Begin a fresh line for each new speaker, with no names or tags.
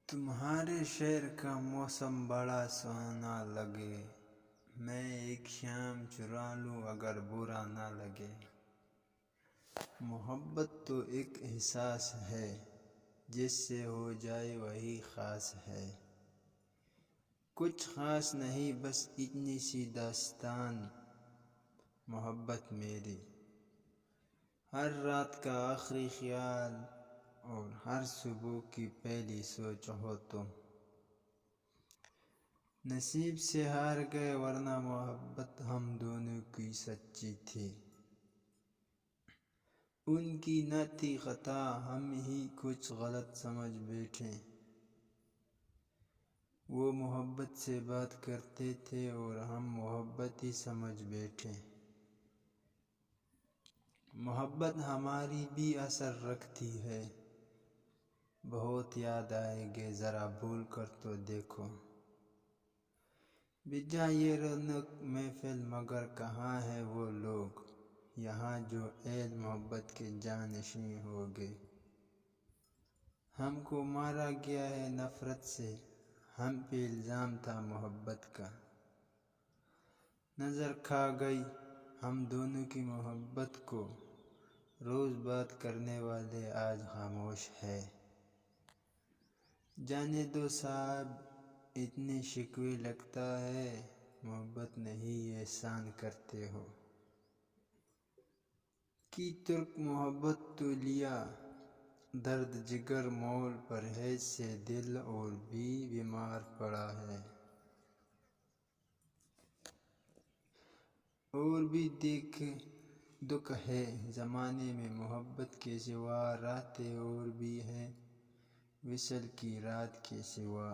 تمہارے شہر کا موسم بڑا سہانا لگے، میں ایک شام چرا لوں اگر برا نہ لگے۔ محبت تو ایک احساس ہے، جس سے ہو جائے وہی خاص ہے۔ کچھ خاص نہیں بس اتنی سی داستان محبت میری، ہر رات کا آخری خیال اور ہر صبح کی پہلی سوچ ہو تم۔ نصیب سے ہار گئے ورنہ محبت ہم دونوں کی سچی تھی، ان کی نہ تھی خطا ہم ہی کچھ غلط سمجھ بیٹھے۔ وہ محبت سے بات کرتے تھے اور ہم محبت ہی سمجھ بیٹھے۔ محبت ہماری بھی اثر رکھتی ہے، بہت یاد آئے گے ذرا بھول کر تو دیکھو۔ بجھا یہ رونق محفل مگر کہاں ہے وہ لوگ، یہاں جو عید محبت کے جانشیں ہو گئے۔ ہم کو مارا گیا ہے نفرت سے، ہم پہ الزام تھا محبت کا۔ نظر کھا گئی ہم دونوں کی محبت کو، روز بات کرنے والے آج خاموش ہے۔ جانے دو صاحب اتنے شکوے لگتا ہے، محبت نہیں احسان کرتے ہو۔ کی ترک محبت تو لیا درد جگر مول، پرہیز سے دل اور بھی بیمار پڑا ہے۔ اور بھی دیکھ دکھ ہے زمانے میں، محبت کے سوا راتیں اور بھی ہیں، وصل کی رات کے سوا۔